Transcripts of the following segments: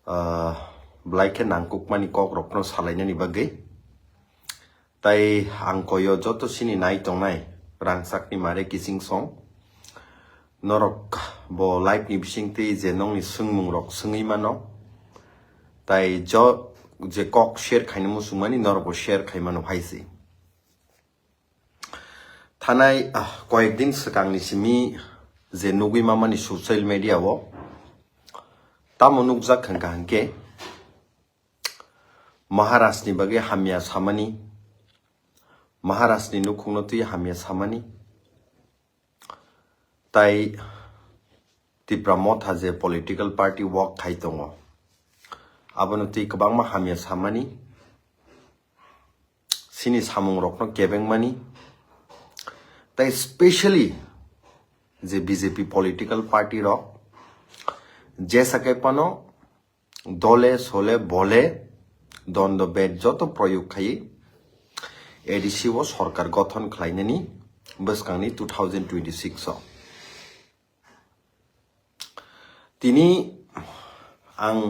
Blaike nangkukmani Kokborok no salainani Bagwi. Tai angkoyo joto sini nai tongnai rangsakni mare kising song. Norok bo life ni bisingti je nongni sungmung rok sungi mano. Tai jo je kok share khainamu sungmani norok bo share khaimano haisi. Thanai koyekdin sekangni simi je nugui mamani social media wo tamo nukjak khangke Maharashtra ni bagi hamya samani Maharashtra ni nukungno tu hamya samani tai Tiprasa je political party work khai tongo abono tu kabangma hamya samani sini samung rokno kebeng mani tai especially je BJP political party rok जैसा के पनो दोले सोले बोले दोंदो बेट जोतो प्रयोग खाई ADC वो सरकार गठन खालायनायनि बोसकांनि 2026 तिनी आं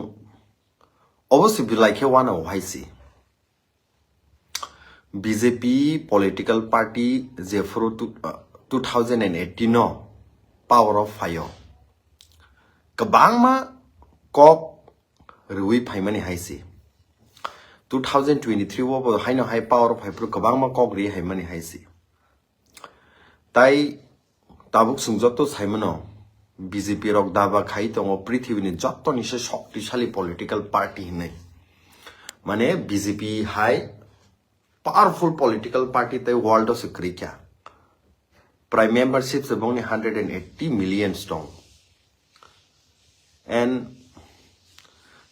अबस्य बिलाइखे वानाव हायसि बीजेपी पॉलिटिकल पार्टी जेफोरो 2018 नो पावर ऑफ फायो Kabangma kok rui paimani haisi 2023 wo haino high power of hyper kabangma kok ri haimani haisi tai tabuk sungjoto saimano BJP rok daba khai tongo prithibini jotto ni se shaktishaali political party hinai mane BJP high powerful political party tai world o se krikya prime membership se bongni 180 million strong and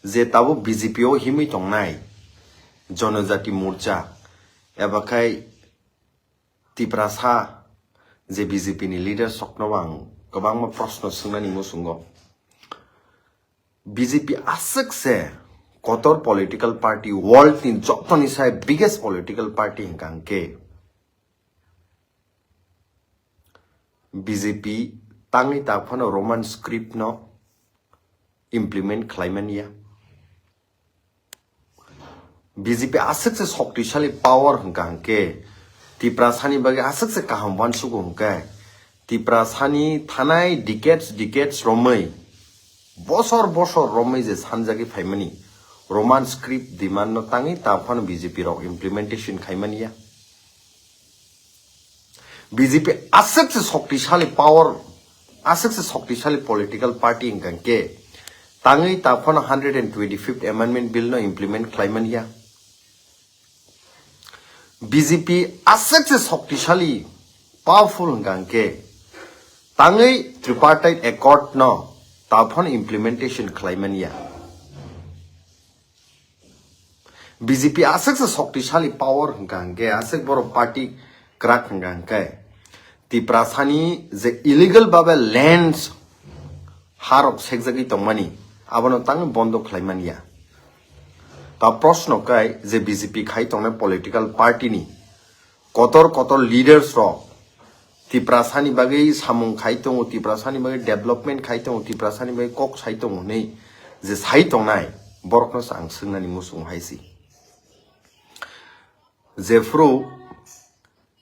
je tabo BJP o himi tongnai jonojati morcha ebakai Tiprasa je BJP ni leader soknowang kabangma proshno sungnani musungo BJP asakse kotor political party world in jotoni sai biggest political party hingangke BJP tangi takphano roman script no implement claimania BJP asik se shaktishaali power hangke Tiprasani bagi asik se kaham wansugo hangke Tiprasani thanai decades romai bosor romai je sanjagi phaimani roman script demand no tangi taphan BJP rok implementation khaimania BJP asik se shaktishaali power asik se shaktishaali political party hangke tangi tapon 125th amendment bill no implement claimania BJP asek se shaktishaali powerful hangke tangi tripartite accord no tapon implementation claimania BJP asek se shaktishaali power hangke asek boro party krak hangke Tiprasani je illegal babe lands harok sekjagi tongmani abono tang bondo khlaimania ta proshno kai je BJP khai tongne political party ni kotor leaders ro Tiprasani bagi samung khai tongo Tiprasani bagi development khai tongo Tiprasani bagi kok sai tongo nei je sai tongnai borokno sang sungnani musung haisi jefro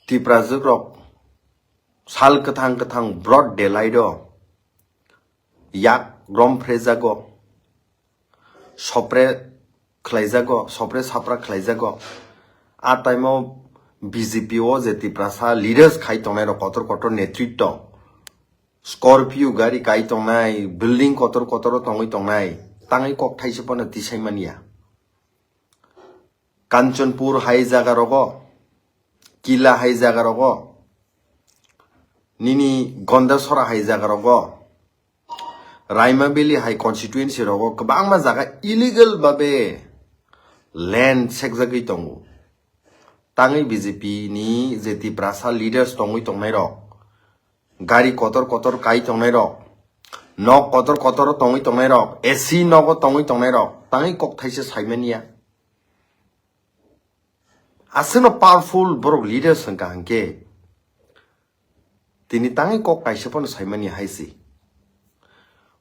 Tiprasa rok sal kathang broad daylight do yak rom frezago sopre khlaijago sopre sapra khlaijago a time o BJP o je Tiprasa leaders khai tongnai ro kotor netritto scorpio gari kai tongnai building kotor tongoi tongnai tangai kok thaise pona tisaimania kanchanpur hai jaga rogo kila hai jaga rogo nini gondasora hai jaga rogo Raimabeli high constituency rogo kabangma jaga illegal babe land sekjagi tongo tangi BJP ni je Tiprasa leaders tongoi tongnai ro gari kotor kai tongnai ro nok kotor tongoi tongnai ro AC nogo tongoi tongnai ro tangi kok thaise saimania aseno powerful borok leaders hangke tini tangi kok kaise pon saimania haisi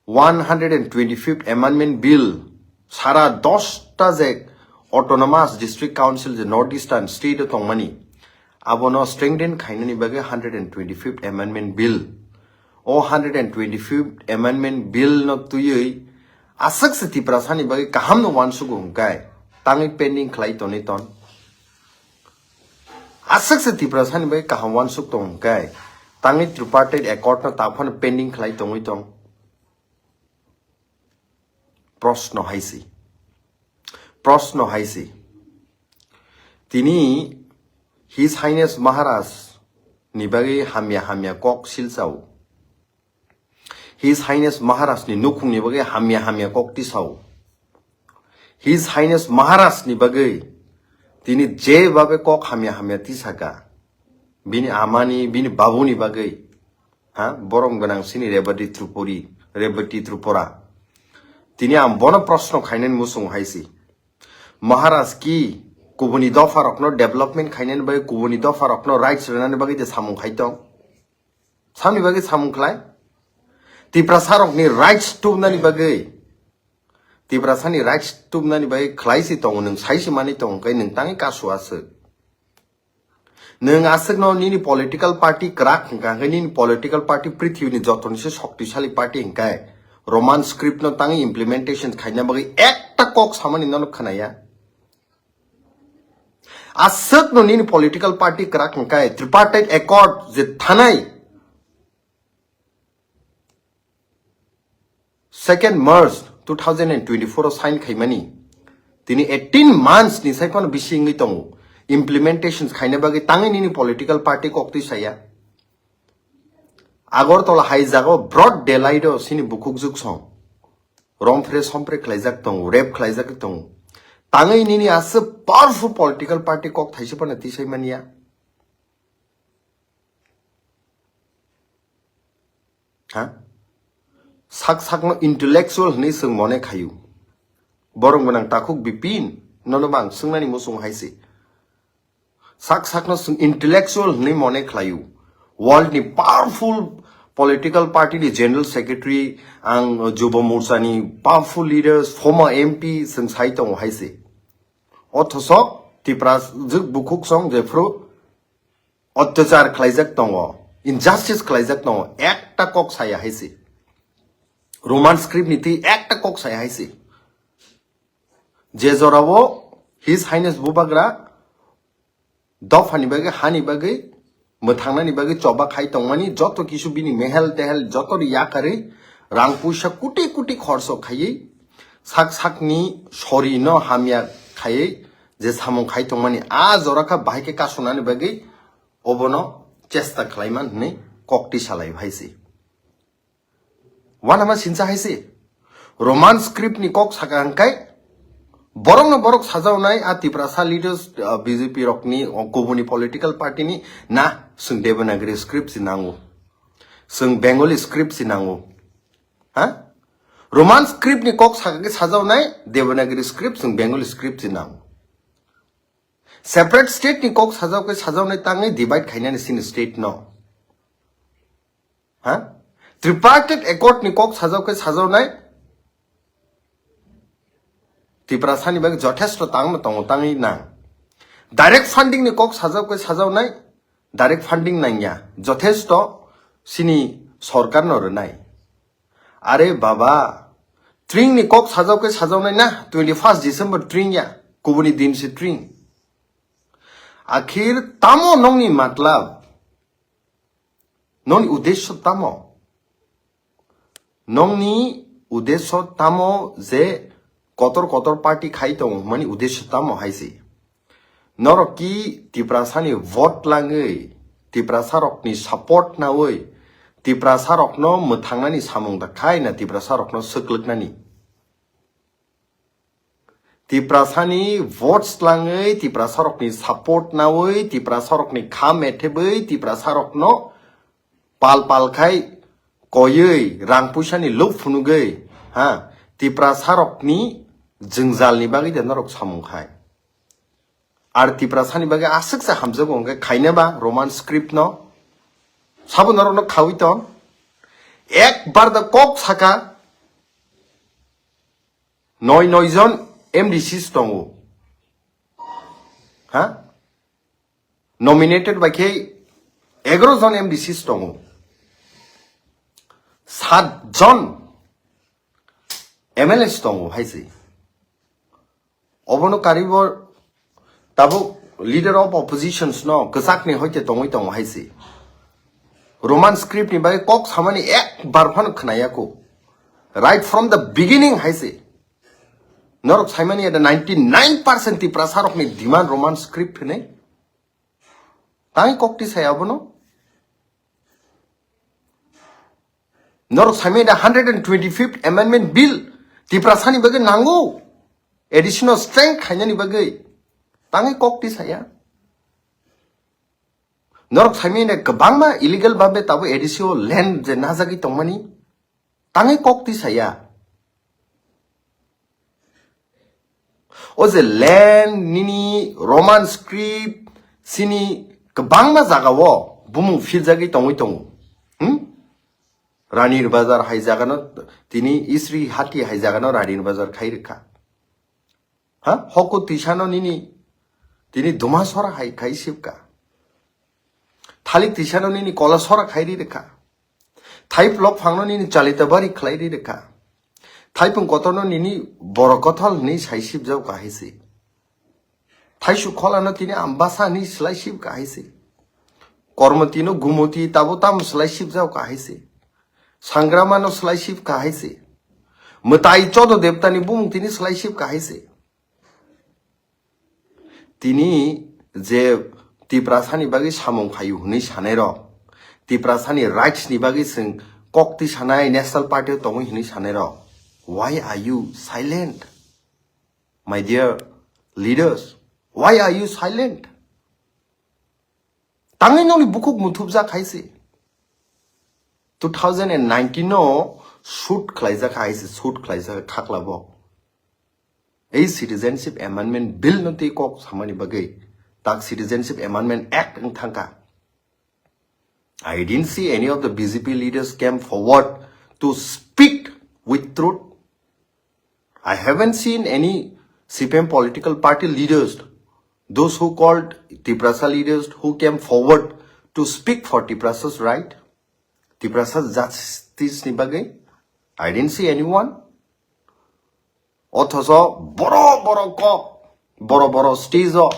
125th Amendment Bill সারা 10টা যে autonomous district council যে north eastern state তংমানি abono strengthen khainani bage 125th amendment bill o 125th amendment bill no tuyui asak se Tiprasa ni bage kaham no wansu go gai tangi pending khlai toni ton asak se Tiprasa ni bage kaham wansu tong gai tangi tripartite accord no taphon pending khlai tongoi tong প্রশ্ন হাইছি তিনি His Highness Maharaj ni bagi hamya kok silsau. His Highness Maharaj ni nukung ni bagi hamya kok tisau. His Highness Maharaj ni bagi tini je babe kok hamya tisaka. Bini amani bini babu ni bagi. Ha borong benang sini rebati trupora. Tini am bono prosno khainen musung haisi. Maharaj ki Kubuni dofa rokno development khainen bagi kubuni dofa rokno rights renane bagi de samung khaitong samni bagi samung khlai Tiprasa rokni rights tumnani bagi Tiprasa ni rights tumnani bagi khlai si tong nung saisi mani tong kai nung tangi kasu asuk nung asuk no ni political party krak hingka ni political party prithvi ni joton se shoktishali party hingkai roman script no tangi implementation khaina bagi ekta kok samani no khanaya Asat no nini political party krak ngkai tripartite accord je thanai 2nd March 2024 sign khaimani tini 18 months ni saipon bisingi tong implementations khaina bagi tangi nini political party kokti saya Agartala haijago broad daylight o sini bukukjuk song romfre sompre khlaijak tong rape khlaijak tong Tangai nini asa powerful political party kok Thaisa pana tisai mania. Ha? Sak no intellectual ni sung mone khayu. Borong benang takuk bipin nono bang sungnani musung haisi. Sak no sung intellectual ni mone khayu. World ni powerful political party ni general secretary ang Juba Morcha ni powerful leaders former MP sung saitong haisi. Othosok Tiprasa juk bukuk song jefro অত্যাচার খাইজাক দङ injustice খাইজাক দङ একটা cock সায়া হাইছে Roman script নীতি একটা cock সায়া হাইছে যে জরাবো his highness বুবাগ্রা দফানি বাগে হানি বাগে মথাংনানি বাগে চবা খাই দংমানি যত কিছু বিনি মেহেল তেহেল যত ইয়াকারে রাং পয়সা কোটি কোটি খরচ খাইয়ে সাকনি সরি ন হামিয়া খাইয়ে যে সামং খাই দংমানি আ জরাখা বাহাইকে কাসুনানি বাগে Obono chesta klaiman ne kokti salai bhaisi wana ma sinsa haisi roman script ni kok sakangkai borong na borok sajawnai a Tiprasa leaders BJP rokni Kobuni political party ni na sung Devanagari script sinango sung Bengali script sinango ha roman script ni kok sakangkai sajawnai Devanagari script sung Bengali script sinango Separate state ni kok sajau nai tangai divide khaina ni sin state no ha tripartite accord ni kok sajau nai Tiprasa ni bag jotheshto tangai na direct funding ni kok sajau nai direct funding nangya jotheshto sini sarkar no nai are baba string ni kok sajau nai na 21st December string ya Kobuni din se string आखिर तामो नोंनि मतलब नोंनि उद्देश्य तामो नोंनि उद्देश्य तामो जे Qatar party खाई दं माने उद्देश्य तामो हाइसि नरकी Tiprasani vote langै Tiprasa rokni support nawै Tiprasa rokno मोथांनानि सामं दाखाय ना Tiprasa rokno सोक्लोगनानि Tiprasani votes langै Tiprasa rokni support nawै Tiprasa rokni kham metheबै Tiprasa rokno pal khai koyৈ rang puisani luk funugै ha Tiprasa rokni jingjalni bagै den rok samungkhai ar Tiprasani bagै asuksa hamjago ongkai khaineba roman script no sabun rokno khawi ton ekbar da kok saka Noi jon MDC stongo. Huh? Nominated by K. Egro jon MDC stongo. Sad John MLS stongo haisi. Obono karibor tabu leader of oppositions no kasakni hoite tongoi tong haisi. Roman script ni bagi kok samani ek barfan khnaya ko. Right from the beginning haisi. Norok Simon ada 99% Tiprasa rok ni demand Roman script ne. Tangi kokti saya abono. Norok Simon ada 125th Amendment Bill Tiprasa ni bagai nanggu additional strength hanya ni bagai. Tangi kokti saya. Norok Simon ada kebangma illegal babe tabu additional land je nazagi tongmani. Tangi kokti saya. Oze land nini Roman script sini kebangma zagawo bumung fil zagi tongoi tongu. Ranir bazar hai jagano tini isri hati hai jagano Ranir bazar khai rekha. Ha hoko tishano nini tini duma sora hai khai sipka. Thalik tishano nini kola sora khai rekha. Thai blok phangno nini chalita bari khlai rekha. Thai pung kotono nini borokothal ni saisip jau kahisi. Thai sukholano tini ambasa ni slaisip kahisi. Kormotino gumoti tabotam slaisip jau kahisi. Sangramano slaisip kahisi. Mutai chodo devta ni bung tini slaisip kahisi. Tini je Tiprasa ni bagi samong khayu ni sanero. Tiprasa ni rights ni bagi sing kokti sanai national party tongoi ni sanero. Why are you silent? My dear leaders, why are you silent? Tangi noni bukuk mutubza khaisi. 2019 no shoot khlaiza khaisi, shoot khlaiza khaklabo. A citizenship amendment bill no te kok samani bagai. Tak citizenship amendment act ng thangka. I didn't see any of the BJP leaders came forward to speak with truth. I haven't seen any CPIM political party leaders, those who called Tiprasa leaders who came forward to speak for Tiprasa's right, Tiprasa's justice nibagai. I didn't see anyone. Othoso boro stage o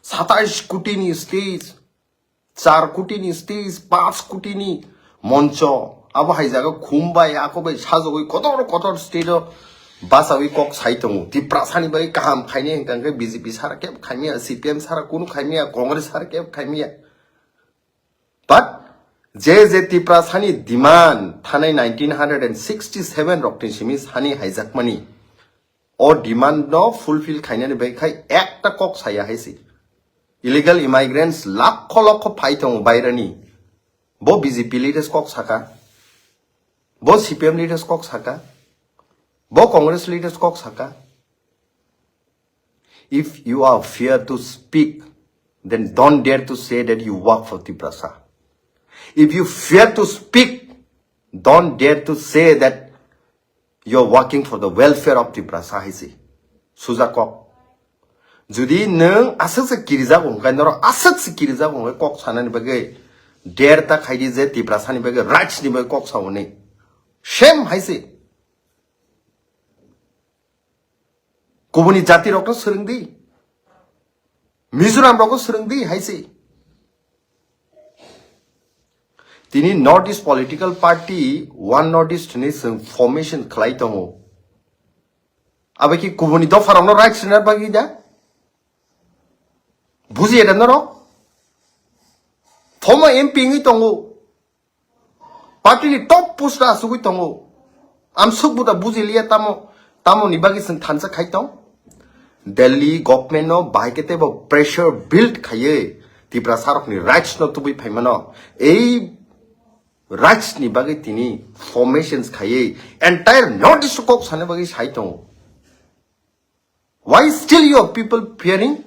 27 কোটি ni stage, 4 কোটি ni stage, 5 কোটি ni moncho, abo hai jaga khumbai akobai sajogoi kotor stage o Basawi kok saitongu Tiprasa ni bagi kaham khaini hengkang ke BJP sara kep khaimia CPIM sara kunu khaimia Congress sara kep khaimia. But je Tiprasa ni demand thanai 1967 roktin simis hani hijack money or demand no fulfill khaina ni bagi khai ekta kok saya haisi. Illegal immigrants lakho phaitongu bairani. Bo BJP leaders kok saka. Bo CPIM leaders kok saka. Bo Congress leaders kok saka. If you are fear to speak, then don't dare to say that you work for Tiprasa. If you fear to speak, don't dare to say that you're working for the welfare of Tiprasa haisi. Suza kok. Judi nung asak se kiriza gong kai noro asak se kiriza gong kok sana ni bagai dare ta khaidi je Tiprasa ni bagai rights ni bagai kok sa one. Shame haisi. Kubuni jati rokno serengdi. Mizoram rokno serengdi haisi. Tini Northeast political party one Northeast ni formation khlai tongo. Abe ki kubuni do farano rights na bagi ja. Buzi edan noro. Former MP ngi tongo. Party ni top post ra sugui tongo. Am sugbuda buzi liya tamo ni bagi sen thansa khai tong. Delhi government no baikete bo pressure build khaye Tiprasa rok ni rights no tubi phaimano ei rights ni bagi tini formations khaye entire Northeast kok sane bagi saitong. Why still you are people fearing?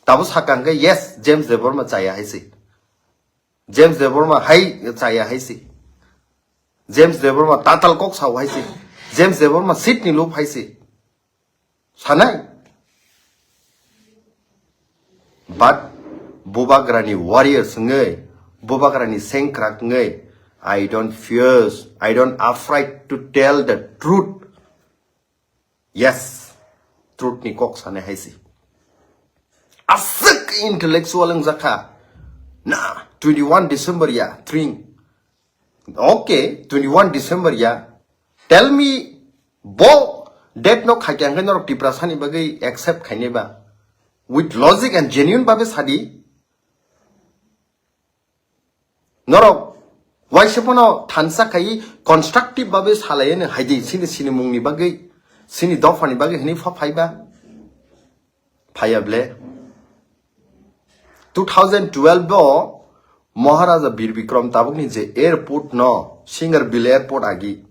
Tabu sakanga yes James Deborma chaya haisi. James Deborma hai chaya haisi. James Deborah tatal kok sao haisi. James Deborah sit ni lup haisi. Sanai. But Bubagrani warriors ngai, Bubagrani sengkrak ngai. I don't fear, I don't afraid to tell the truth. Yes, truth ni kok sana haisi. Asik intellectual ang Jakha. Nah, 21 December ya, tring. Okay, 21 December ya. Tell me, bo, that no khakyang nor Tiprasa ni bagay accept khaine ba. With logic and genuine babe sadi. Noro, why sepono Thaisa kai constructive babe salayen haidi sini mungni bagay, sini dofani bagay hini fa phaiba. Phayable. 2012 bo Maharaja Bir Bikram Tabukni je airport no Singarbil airport agi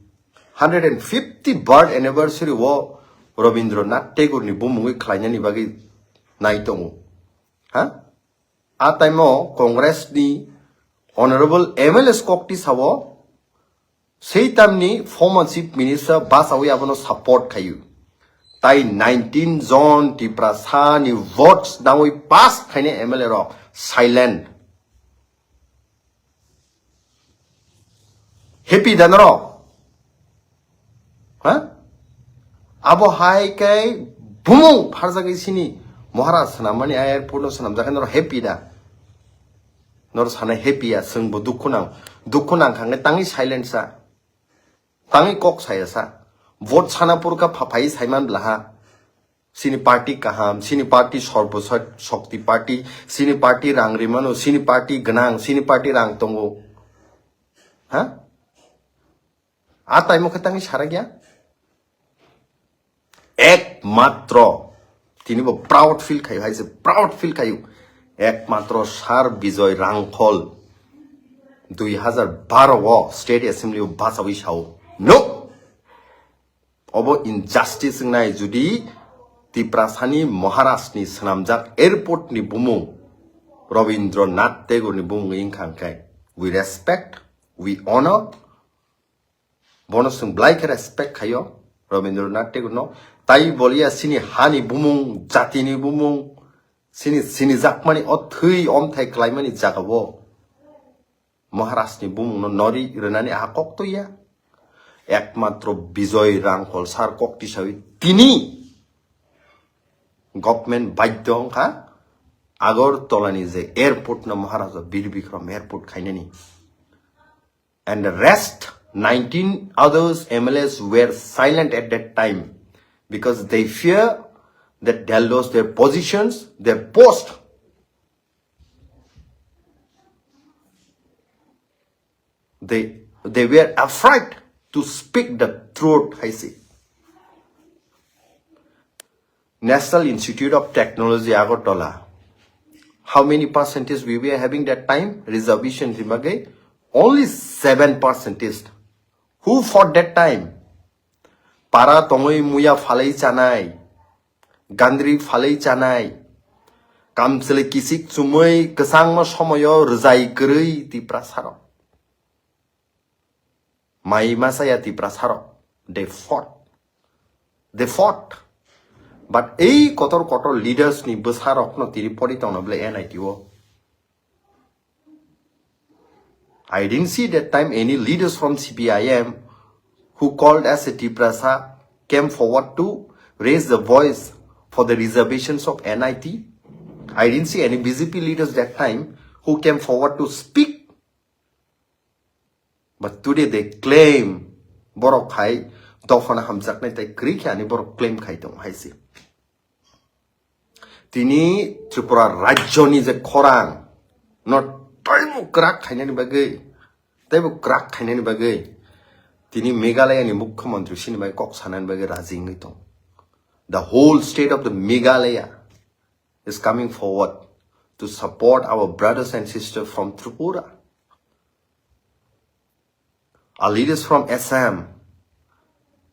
150 birth anniversary wo Rabindranath Tagore ni bumungui khlainani bagi naitongu ha a time mo Congress ni honorable MLS kokti sawo sei time ni former chief minister Basawi abono support khayu tai 19 zone Tiprasa ni votes nawi pass khaine MLA ro silent happy danro ha abo hai kai bumung pharja kai sini Maharaj sanamani airport no sanam jakan nor happy da nor sana happy ya sengbo dukkunang khange tangi silent sa tangi kok saya sa vote sanapur ka phapai saiman blaha sini party kaham sini party sorbosat shakti party sini party rangrimano sini party ganang sini party rang tongo ha आता इमो खतांगी सारा गया एकमात्र तिनी वो proud feel खायो हाइसे proud feel खायो एकमात्र सार विजय रांखल 2012 वो स्टेट असेंबली वो भाषावी साओ नो अब इनजस्टिस नाय जुदी तिप्रासानी महाराष्ट्रनि सनामजाक एयरपोर्ट नि बुमु रविन्द्रनाथ टेगोर नि बुमु इंखांखाय we respect we honor bonusung blai ke respect khayo Rabindranath Tagore no tai bolia sini hani bumung jati ni bumung sini jakmani othui omthai klaimani jagabo Maharashtra ni bumung no nori renani akok to ya ekmatro bijoy rangkhol sar kokti sawi tini government baidhyong ha Agartala ni je airport na Maharaja Bir Bikram airport khainani and the rest 19 others MLAs were silent at that time because they fear that they'll lose their positions, their post. They were afraid to speak the truth, I see. National Institute of Technology, Agartala. How many percentage we were having that time? Reservation, only 7%. Who fought that time? Para tongoi muya falai chanai, gandri falai chanai, kamsele kisik sumoi kesang ma somoyo rezai kerei Tiprasaro. Mai masaya Tiprasaro. They fought. But ei kotor leaders ni besarok no tiripori tong no ble NITO. I didn't see that time any leaders from CPIM who called as a Tiprasa came forward to raise the voice for the reservations of NIT. I didn't see any BJP leaders that time who came forward to speak. But today they claim Borok Khai, Dofana Hamzak Nete Greek and Borok claim Kaitom Haisi. Tini Tripura Rajoni is a Korang, not Taibu crack Hainani Bagay. Taibu crack Hainani Bagay. Tini Meghalaya ni Mukhamantri Sinibai Cox Hanan Bagay Razing ito. The whole state of the Meghalaya is coming forward to support our brothers and sisters from Tripura. Our leaders from Assam,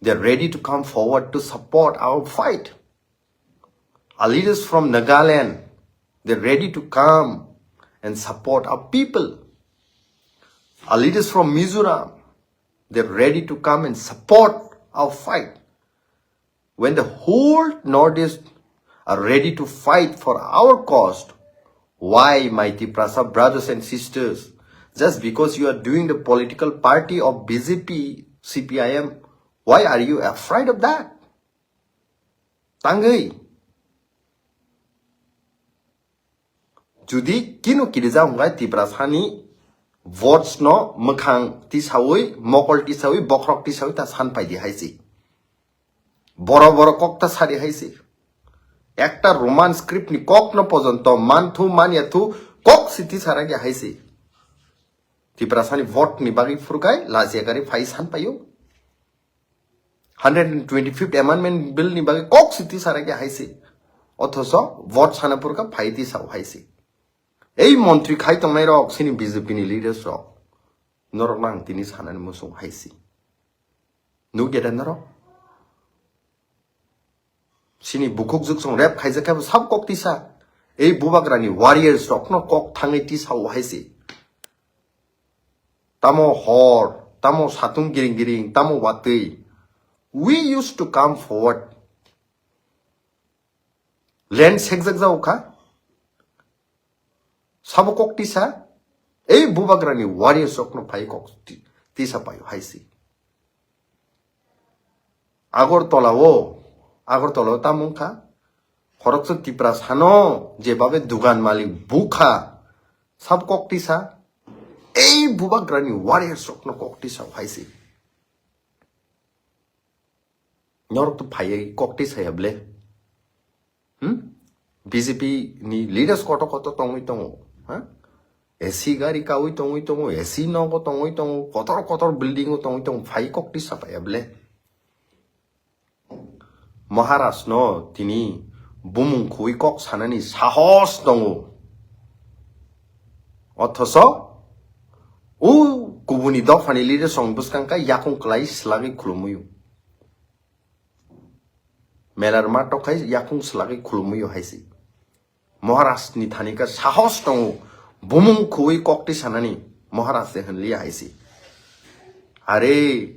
they're ready to come forward to support our fight. Our leaders from Nagaland, they're ready to come and support our people. Our leaders from Mizoram, they're ready to come and support our fight. When the whole Northeast are ready to fight for our cause, why, my Tiprasa brothers and sisters, just because you are doing the political party of BJP, CPIM, why are you afraid of that? Tangai. Judi kino kiriza hungai Tiprasani votes no makhang tisawi, mokol tisawi, bokhrok tisawi ta san pai di haisi. Boro boro kok ta sari haisi. Ekta roman script ni kok no pojonto manthu maniathu kok siti sara ge haisi. Tiprasani vote ni bagi furgai lazia gari fai san payo. 125th amendment bill ni bagi kok siti sara ge haisi. Othoso vote sana purka fai ti sau haisi. Ei montri khai tong nai rok sini BJP ni leaders rok. Norok nang tini sanan musung haisi. Nu gedan naro. Sini bukuk juk song rap khai jakha sab kok tisa. Ei bubagrani warriors rok no kok thangai ti sau haisi. Tamo hor, tamo satung giring giring, tamo watui. We used to come forward. Land sekjak jau ka. Sabo kok tisa. Ei bubagrani warriors rok no pai kok tisa payo haisi. Agartala tamung ka. Horokso Tiprasa no je babe dugan malik bukha. Sab kok tisa. Ei bubagrani warriors rok no kok tisa haisi. Nyorok to pai kok tisa yable. BJP ni leaders koto tongui tongo. AC gari ka ui tongo, AC no ko tongui tongo, kotor building tongo pai kok tisa pa yable. Maharashtra no tini bumung kui kok sanani sahos tongo. Othoso kubuni dofani leader song buskang ka yakung klai slagi khulumuyu. Melar ma tokai yakung slagi khulumuyu haisi. Maharashtra ni thani ka sahos tongo bumung kui kok ti sanani Maharashtra han liya haisi. Are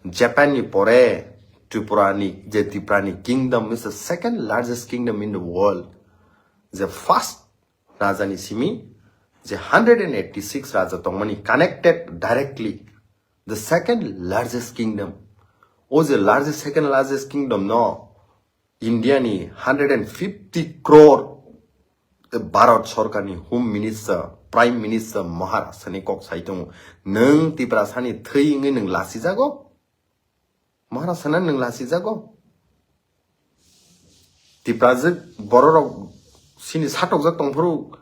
Japan ni pore Tiprani kingdom is the second largest kingdom in the world. The first Rajani Simi, the 186 Raja Tongmani connected directly. The second largest kingdom. The second largest kingdom, no. India ni 150 crore. The Bharat Sarkar ni Home Minister, Prime Minister Maharashtra ni kok saitung. Nung Tiprasa ni three ingi nung lasi jago. Maharashtra nung lasi jago. Tiprasa borok sini satok jak tongpuru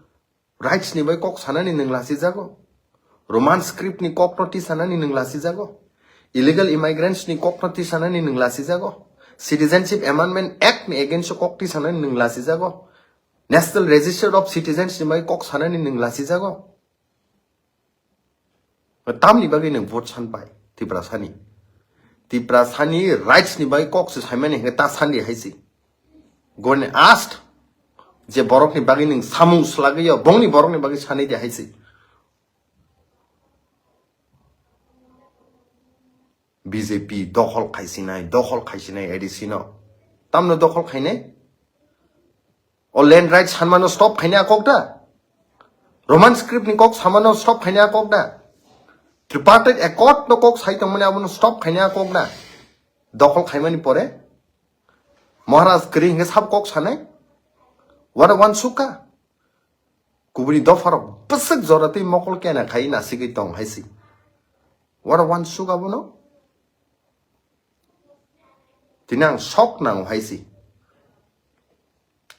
rights ni bai kok sanani nung lasi jago. Roman script ni kok noti sanani nung lasi jago. Illegal immigrants ni kok noti sanani nung lasi jago. Citizenship Amendment Act ni against kok ti sanani nung lasi jago. National Register of Citizens ni bai kok sanani nung lasi jago. Tam ni bagi nung vote san pai Tiprasa ni. Tiprasa ni rights ni bai kok su saimani heta sandi haisi. Gone asked je borok ni bagi ning samung slagi yo bong ni borok ni bagi sani dia haisi. BJP dokhol khaisinai edisino. Tamno dokhol khaine. O land rights hanmano stop khaine akokda. Roman script ni kok samano stop khaine akokda. Tripartite accord no kok sai tongmani abono stop khaine akokda. Dokhol khaimani pore. Maharaj kri hinge sab kok sanai. What a one suka. Kubuni dofaro pasak zorati mokol kena khai nasigi tong haisi. What a one suka bono. Tinang shock nang haisi.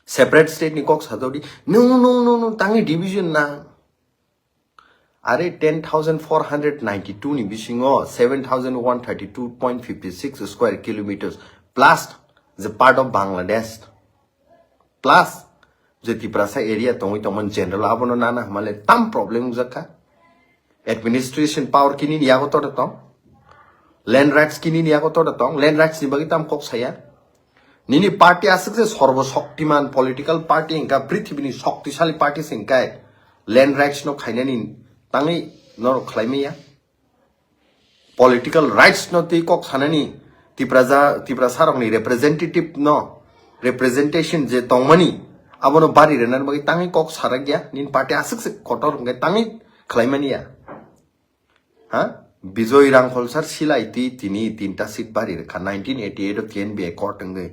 Separate state ni kok sadodi. No. Tangi division na. Are 10,492 ni bisingo 7,132.56 square kilometers plus the part of Bangladesh plus the Tiprasa area tongi tongman general abono nana hamale tam problem zakha administration power kini niago to tong land rights kini niago to tong land rights ni bagi tam kok saya nini party asik se sorbo shaktiman political party inka prithibini shaktisali party singkai land rights no khainani tangi nor khlaimiya political rights no ti kok sanani tiprasa rok ni representative no representation je tongmani abono bari renan bagi tangi kok saragya nin party asik se kotor ngai tangi khlaimani ya ha bijoy rangkholsar silai ti tini tinta seat bari rekha 1988 of TNB court ngai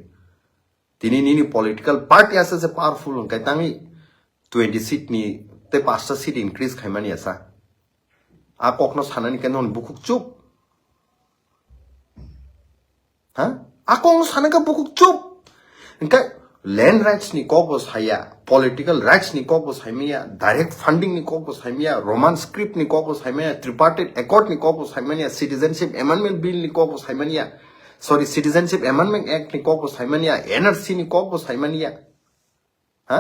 tini nini political party asa se powerful ngai tangi 20 seat ni te 5 seat increase khaimani asa a kokno sanani kenon bukuk chup ha akong sanaka bukuk chup engkai land rights ni kokbo saya political rights ni kokbo saimia direct funding ni kokbo saimia roman script ni kokbo saimia tripartite accord ni kokbo saimia citizenship amendment bill ni kokbo saimia sorry citizenship amendment act ni kokbo saimia NRC ni kokbo saimia ha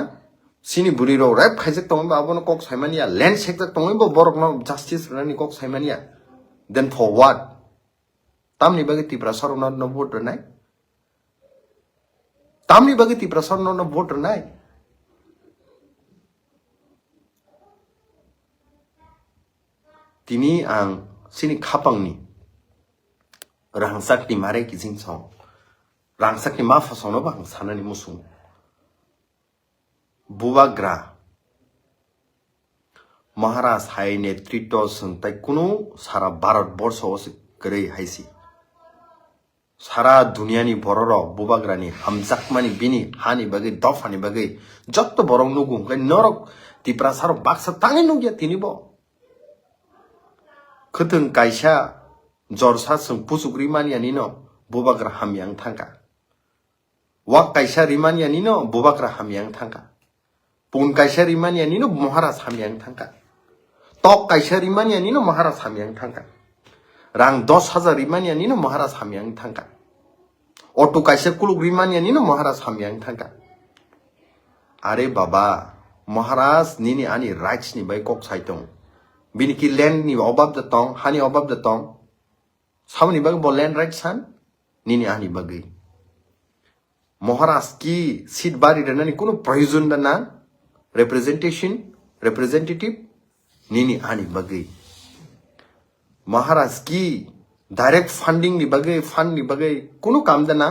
sini buriro rap khaijak tong ba abono kok saimania land sector tong bo borok no justice rani kok saimania then for what tamni bagi tiprasa no vote nai tamni bagi tiprasa no vote nai tini ang sini khapang ni rangsak ni mare kijing song rangsak ni ma fasong no bang sanani musung bubagra Maharaj high नेतृत्व संताई कुनो सारा भारत वर्ष ओसे करे HiAce सारा दुनिया नि बरर बुबाग्रानी हमजाकमानी बिनी हानी बगे दफानी बगे जत्तो बरं नुगु गय नरक तिप्रासार बाक्सा ताङै नुगिया तिनिबो खथों काइसा जरसा सं पुसुग्रि मानियानि न बुबाग्रा हामियां थांगा वाक काइसा रिमानियानि न बुबाग्रा हामियां थांगा पुन काइसा रिमानियानि न महाराज हामियां थांगा टक काइसा रिमानियानि न महाराज हामियां थांगा रां 10,000 रिमानियानि न महाराज हामियां थांगा ऑटो काइसा कुलुग रिमानियानि न महाराज हामियां थांगा अरे बाबा महाराज निनी आनी राइट्स नि बाय कक साइतों बिनि कि लैंड नि अबाब द तों हानि अबाब द तों सामनि बाग बो लैंड राइट्स सान निनी आनी बागै महाराज की सीट बारी रनानि कुनो प्रयोजन दना representative nini ani bagai महाराज की डायरेक्ट फंडिंग नि बागै फंड नि बागै कुनो काम दना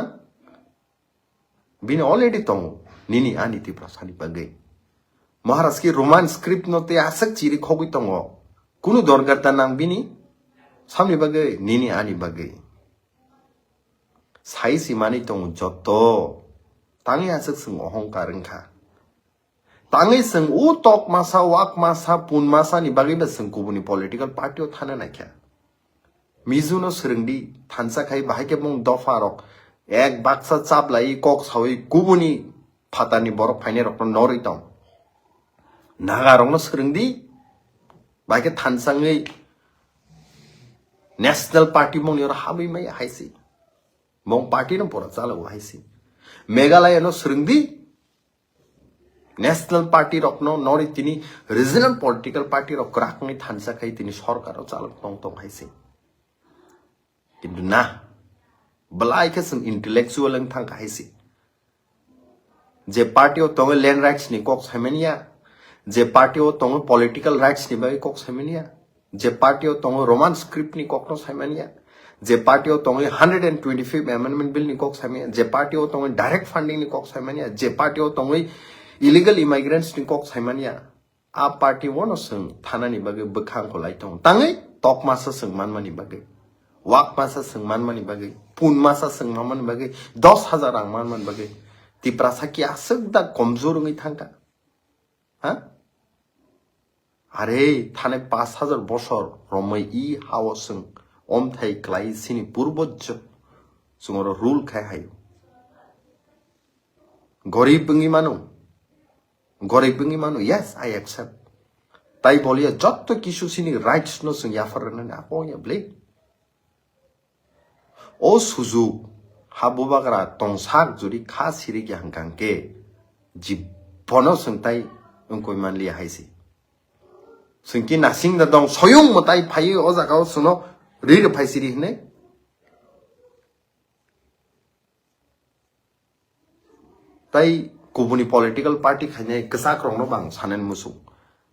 बिन ऑलरेडी तो निनी आनी तिप्रासा नि बागै महाराज की रोमान स्क्रिप्ट नते आसक चिरि खोगि तंगो कुनो दरगार दना बिनि सामनि बागै निनी आनी बागै साइ सिमानि तंग जतो ताङै आसक सं अहंकार खा ताङै सं उ टक मासा वाक मासा पुन मासा नि बागै बसं गुबुनि पॉलिटिकल पार्टी ओ थाना नाख्या मिजुनो सरंदी थानसा खाइ बाहायके मं दफारक एक बाक्सा चाप लाई कक सावै गुबुनि फातानि बरक फाइने रक नरै दं नागा रंनो सरंदी बाहायके थानसाङै नेशनल पार्टी मं नि हाबै मै हाइसि मं पार्टी न परा चालौ हाइसि मेघालय न सरंदी नेशनल पार्टी रखनो नरी तिनी रिजनल पॉलिटिकल पार्टी रक राखङै थानसा खाइ तिनी सरकार चालक तंग तंग हाइसि किन्तु ना बलाइके सं इंटेलेक्चुअल थां हाइसि जे पार्टी ओ तंग लैंड राइट्स नि कक साइमेनिया जे पार्टी ओ तंग पॉलिटिकल राइट्स नि बागै कक साइमेनिया जे पार्टी ओ तंग रोमान स्क्रिप्ट नि कक न साइमेनिया जे पार्टी ओ तंग 125 अमेंडमेंट बिल नि कक साइमेनिया जे पार्टी ओ तंग डायरेक्ट फंडिंग नि कक साइमेनिया जे पार्टी ओ तंग illegal immigrants ni kok saimania a party wono sung thanani bage bkhang ko laitong tangai tok masa sung manmani bage wak masa sung manmani bage pun masa sung manmani bage 10,000 rang manman bage tiprasa ki asuk da komjor ngai thangka ha are thane 5,000 বছর romai I hawo sung omthai klai sini purbojjo sungoro rule khai hayo gorib bungi manu गरीब बंगी मानो yes I accept ताई बोलिया जत्तो किसु सिनी rights no सं याफर न आपो या ब्ले ओ सुजु हाबु बागरा तंसाक जुरि खा सिरि कि हंकां के जिबनो सं ताई उनको मान लिया हाइसि संकि नासिंग द दं सयुं मताई फाइ ओ जागाव सुनो रिर फाइसिरि हने ताई गुबुनि पॉलिटिकल पार्टी खाने कसाक रंनो बां सानन मुसु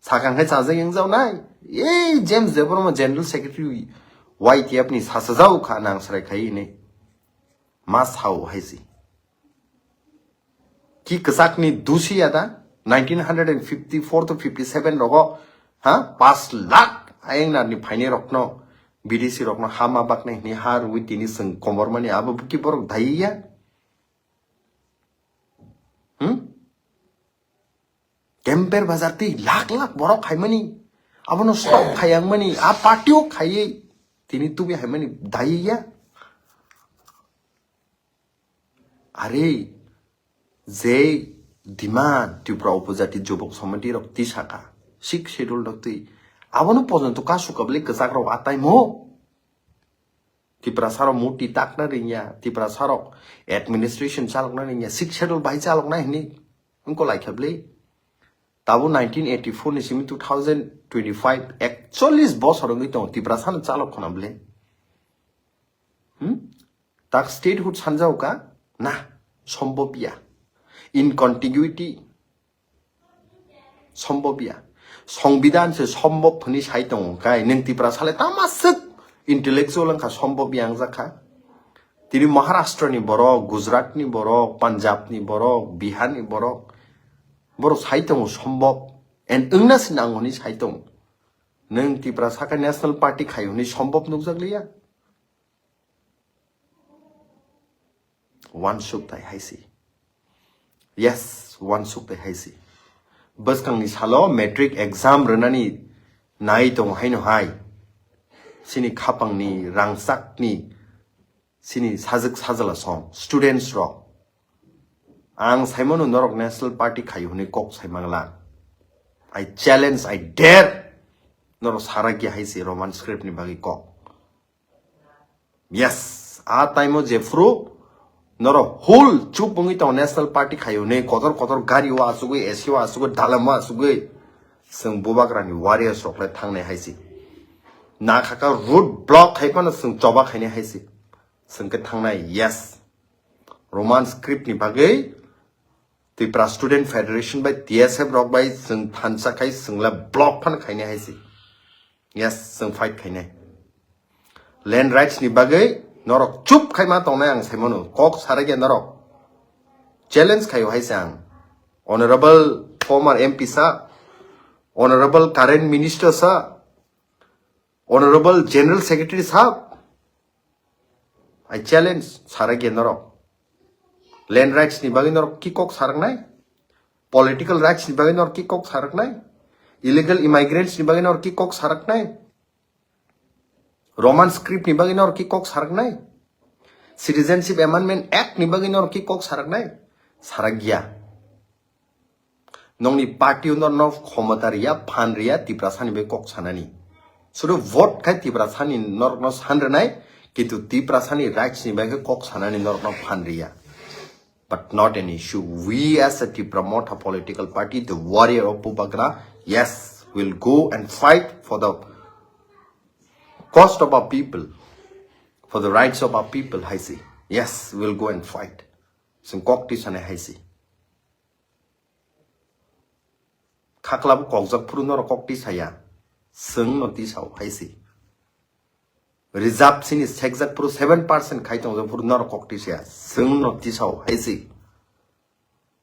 साखां है चाजे यंग जाव नाय ए जेम्स देबरो general secretary YTF ni sasajau kha nang srai khai ne mas hau haisi ki kasak ni dusi ada 1954 to 57 rogo ha 5 lakh ayeng na ni phaine rokno BDC rokno hama bakne ni har wi tini sing komormani abu ki borok dhaiya Kemper bazar ti lakh borok khaimani abono stop khayangmani a patio khaye tini tubi haimani dhaiya are je demand Tripura upojati jobok samati rok ti saka 6 schedule rok ti abono pojonto kasu kable kasak rok atai mo Tiprasa rok muti takna rinya Tiprasa rok administration chalokna rinya 6 schedule bai chalokna hini unko laikhable Tabu 1984 ni simi 2025 actually boss horongi to Tiprasa na chalok khonable tak statehood sanjau ka na সম্ভবিয়া in contiguity সম্ভবিয়া সংবিধান se সম্ভব phani sai tong kai neng Tiprasa le tamasuk intellectual angka সম্ভবিয়া angjakha tini Maharashtra ni borok Gujarat ni borok Punjab ni borok Bihar ni borok borok sai tong সম্ভব and ungna sinangoni sai tong neng Tiprasa ka national party khayoni সম্ভব nukjakliya one suk tai haisi yes one suk tai haisi bas kang ni salo metric exam renani nai tong haino hai sini khapang ni rangsak ni sini sajak sajala song students ro ang saimonu norok national party khayuni kok saimangla I challenge I dare norok saragi haisi roman script ni bagi kok yes a time o jefru Noro whole chupungi to national party khayune kotor gari wa asugui esi wa asugui dalama asugui sung bubagrani warriors rokle thangne haisi na khaka road block khaipana sung choba khaine haisi sung ke thangnai yes roman script ni bagai Tripura student federation by TSF rok by sung thansa khai sungla block phan khaine haisi yes sung fight khaine land rights ni bagai Norok chup khaima tongnai ang saimonu kok sarage norok challenge khayo haisang honorable former MP sa honorable current minister sa honorable general secretary sa I challenge sarage norok land rights ni bagi norok ki kok sarangnai political rights ni bagi norok ki kok sarangnai illegal immigrants ni bagi norok ki kok sarangnai Roman script ni bagi nor ki kok saraknai Citizenship Amendment Act ni bagi nor ki kok saraknai saragya nongni party nor no khomataria phanria Tiprasa ni be kok sanani sudo vote khai Tiprasa ni nor no sanranai kintu Tiprasa ni rights ni bagi kok sanani nor no phanria but not an issue we as a Tripura Motha political party the warrior of Pubagra yes will go and fight for the cost of our people, for the rights of our people, haisi. Yes, we'll go and fight. Sing kokti sane haisi. Kaklabu kokjak puru nor kokti saya. Sing noti sao haisi. Reserve sini sekjak puru 7% kaitong jak puru nor kokti saya. Sing noti sao haisi.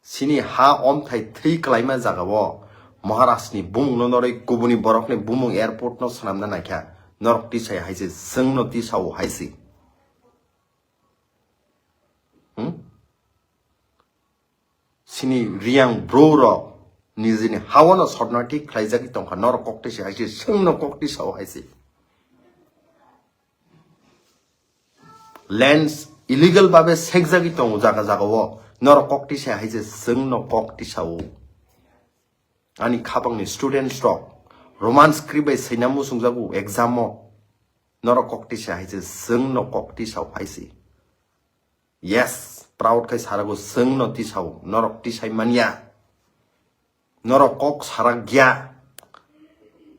Sini ha om thai 3 klaima jagawo. Maharashtra ni bung nonore kubuni borok ni bumung airport no sanamna nakya. Norok tisai haisi sung no tisau haisi sini riang bro ro nizini hawana sornati khlaijaki tongkha norok kokti sai haisi sung no kokti sau haisi lands illegal babe sekjagi tong jaga wo norok kokti sai haisi sung no kokti sau ani khapang ni student stock Roman script by Sinamu Sungzagu examo Noro kokti haisi sung no kokti sau haisi yes proud kai sarago sung no ti sau norok ti sai mania norok kok saragya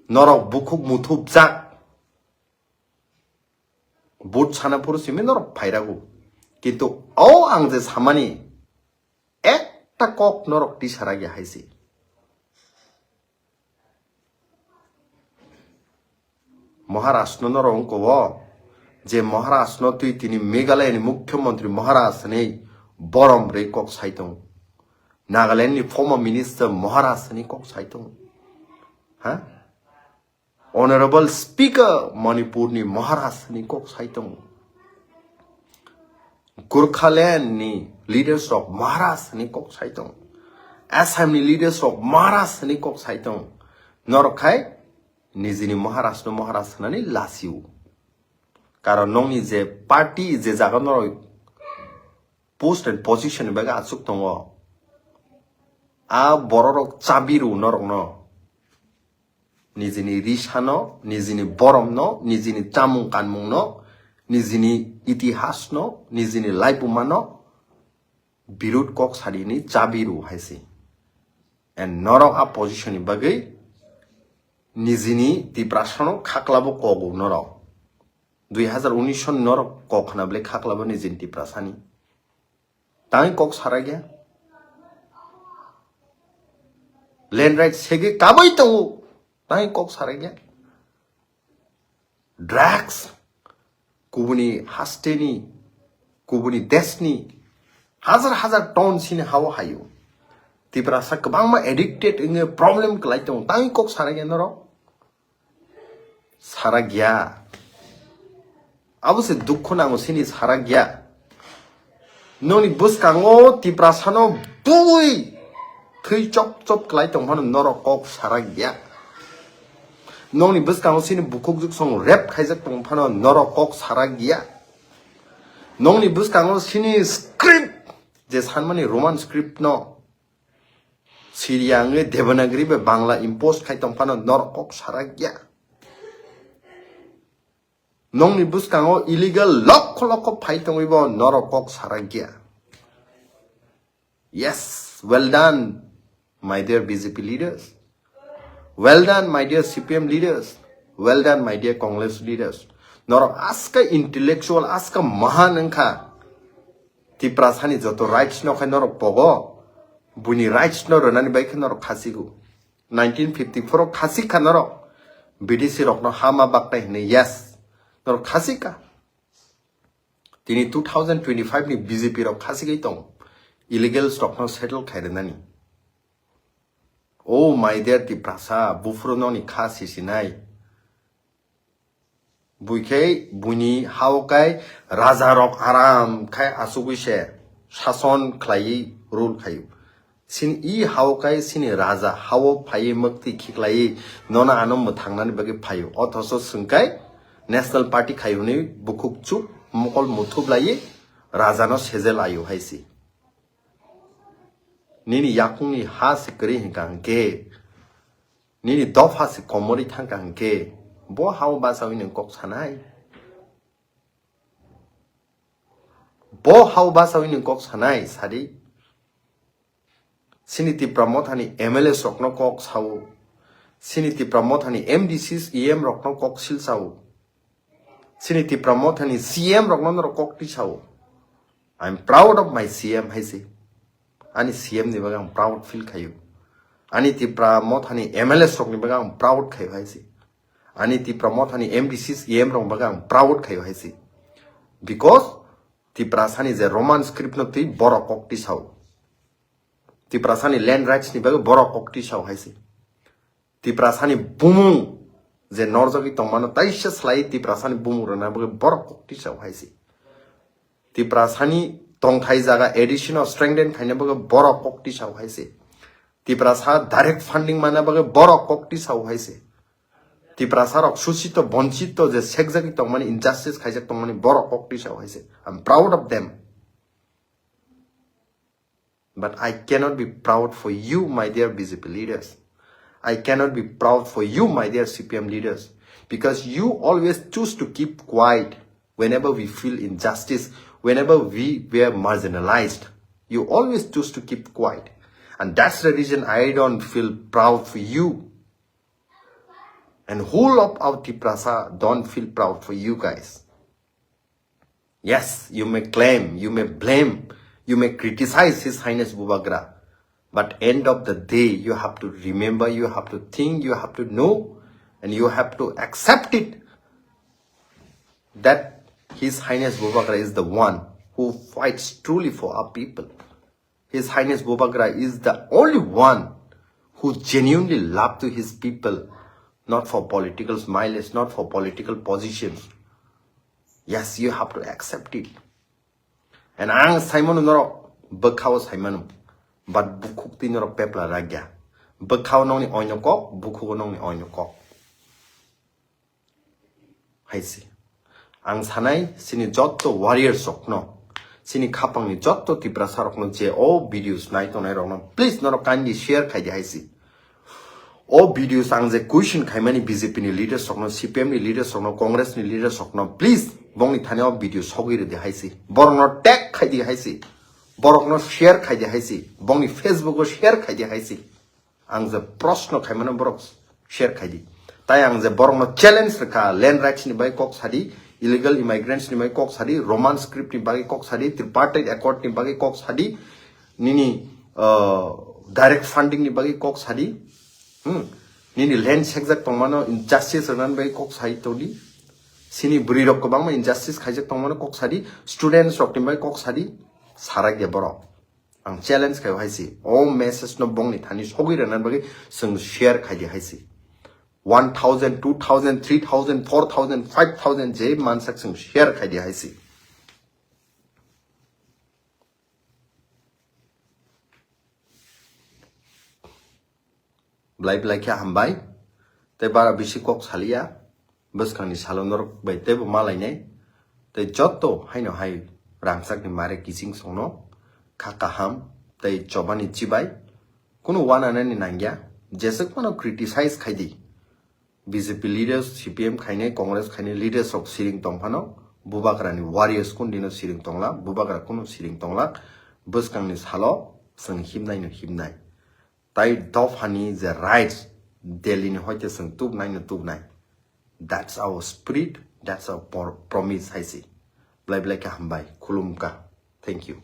norok bukhuk muthub jak but sana puru simi norok phairago kintu o ang je samani ekta kok norok ti saragya haisi Maharashtra norong ko je Maharashtra no tui tini Meghalaya ni Mukhyamantri Maharashtra ni borom re kok saitong. Nagaland ni former minister Maharashtra ni kok saitong. Huh? Honorable Speaker Manipur ni Maharashtra ni kok saitong. Gurkhaland ni leaders of Maharashtra ni kok saitong. Assam ni leaders of Maharashtra ni kok saitong. Norokai nizini Maharashtra ni lasiu. Karon nong ni je party je jaga noro post and position baga asuk tongo. A bororok chabiru norok no. Nizini rishano, nizini borom no, nizini chamung kanmung no, nizini itihas no, nizini laipuma no, birut kok sarini chabiru haisi. And norok a position ni bagai, nizini Tiprasa no khaklabo kogu norok. 2019 norok kok nable khaklabo nizini Tiprasa ni. Tang kok saragya. Land rights sege kaboy tongo. Tang kok saragya. Drugs. Kubuni hasteni. Kubuni desni. Hazar ton sini hawa hayo. Tiprasa kebang ma addicted inge problem kelai tong. Tang kok saragya norok. Saragya. Abu se dukho nango sini saragya. Noni bus kango Tiprasa no bui. Thui chop kelai tong phano norok kok saragya. Noni bus kango sini bukuk juk song rap khaijak tong phano norok kok saragya. Noni bus kango sini script je sanmani Roman script no. Syria nge Devanagari be Bangla impose khai tong phano norok kok saragya. Nong ni bus kango illegal lok phai tong ibo norok kok saragya. Yes, well done, my dear BJP leaders. Well done, my dear CPIM leaders. Well done, my dear Congress leaders. Norok aska intellectual aska mahan engka. Tiprasa ni joto rights no khai norok pogo. Buni rights no ronani bai khai norok khasigu. 1954 khasi kha norok. BDC rok no hama bakta hine yes. Norok khasi ka. Tini 2025 ni BJP rok khasi gai tong. Illegal stock no settle khaire nani. Oh my dear Tiprasa, bufro no ni khasi sinai. Buike buni haukai raja rok aram khai asugui she. Shason khlai rule khayu. Sin I haukai sini raja hawo phaye makti khiklai nona anom muthangnani bagi phayu. Othoso sungkai National Party khayuni bukuk chuk mokol muthublai raja no sezel ayu haisi. Nini yakung ni hasi kari hingkang ke. Nini dof hasi komori thangkang ke. Bo hao basa wini kok sanai. Bo hao basa wini kok sanai sadi. Sini Tipramothani MLA sokno kok sao. Sini Tipramothani MDCs EM rokno kok sil sao. Sini Tipramothani CM rokno kok ti sao. I'm proud of my CM haisi. Ani CM ni bagang proud feel kayu. Ani Tipramothani MLS rok ni bagang proud kayu haisi. Ani Tipramothani MDCs EM rok bagang proud kayu haisi. Because Tiprasa ni je Roman script no ti borok kok ti sao. Tiprasa ni land rights ni bagang borok kok ti sao haisi. Tiprasa ni bumung je norjogi tongmano Thaisa slai Tiprasa ni bumung rona bagang borok kok ti sao haisi. Tiprasa ni tong thai jaga addition of strength and kind of borok kokti sao haise. Tiprasa direct funding mana baga borok kokti sao haise. Tiprasa rok susito bonchito je sekjagi tong mani injustice khaijak tong mani borok kokti sao haise. I'm proud of them. But I cannot be proud for you, my dear BJP leaders. I cannot be proud for you, my dear CPM leaders, because you always choose to keep quiet whenever we feel injustice. Whenever we were marginalized, you always choose to keep quiet. And that's the reason I don't feel proud for you. And whole of our Tiprasa don't feel proud for you guys. Yes, you may claim, you may blame, you may criticize His Highness Bubagra. But end of the day, you have to remember, you have to think, you have to know, and you have to accept it that His Highness Bubakra is the one who fights truly for our people. His Highness Bubakra is the only one who genuinely loves to his people, not for political mileage, not for political positions. Yes, you have to accept it. And ang Simon noro bwkhaw Simon, but bwkhaktwi noro pepla ragya. Bwkhaw nong ni oinokok, bwkhaw nong ni oinokok. Haisi. Ang sanay sini joto warrior sokno. Sini kapang ni joto Tiprasa rokno je all videos nai to nai rokno. Please noro kindly share kai di haisi. All videos ang je question kai mani BJP ni leaders sokno, CPIM ni leaders sokno, Congress ni leaders sokno. Please bong ni thane all videos hogire di haisi. Borok no tag kai di haisi. Borok no share kai di haisi. Bong ni Facebook go share kai di haisi. Ang je proshno kai mani borok share kai di. Tai ang je borok no challenge reka land rights ni bai kok sadi. Illegal immigrants ni bai kok sadi, Roman script ni bai kok sadi, tripartite accord ni bai kok sadi, nini direct funding ni bai kok sadi, nini land sekjak tongmano injustice ranan bai kok sadi todi, sini buri rok kobang ma injustice khaijak tongmano kok sadi, students rok ni bai kok sadi, sarak ya borok. Ang challenge kai haisi, all message no bong ni thani sogi ranan bai sung share khai haisi. 1,000, 2,000, 3,000, 4,000, 5,000 je mansak sung share khai di haisi. Blai kya hambai, te bara bisi kok salia, bwskang ni salonor bai te bo malai nei, te joto haino hai rangsak ni mare kising songno, kakaham, te chobani chibai, kuno wana ni nangya, jesek mano criticize khai di. BJP leaders, CPIM khaine, Congress khaine leaders of siring tong phano, Bubakra ni warriors kun dino siring tongla, Bubakra kuno siring tongla, bwskang ni salo, sung himnai no himnai. Tai dof hani the rights, Delhi ni hoite sung tubnai no tubnai. That's our spirit, that's our promise, I say. Blai ka hambai, kulum ka. Thank you.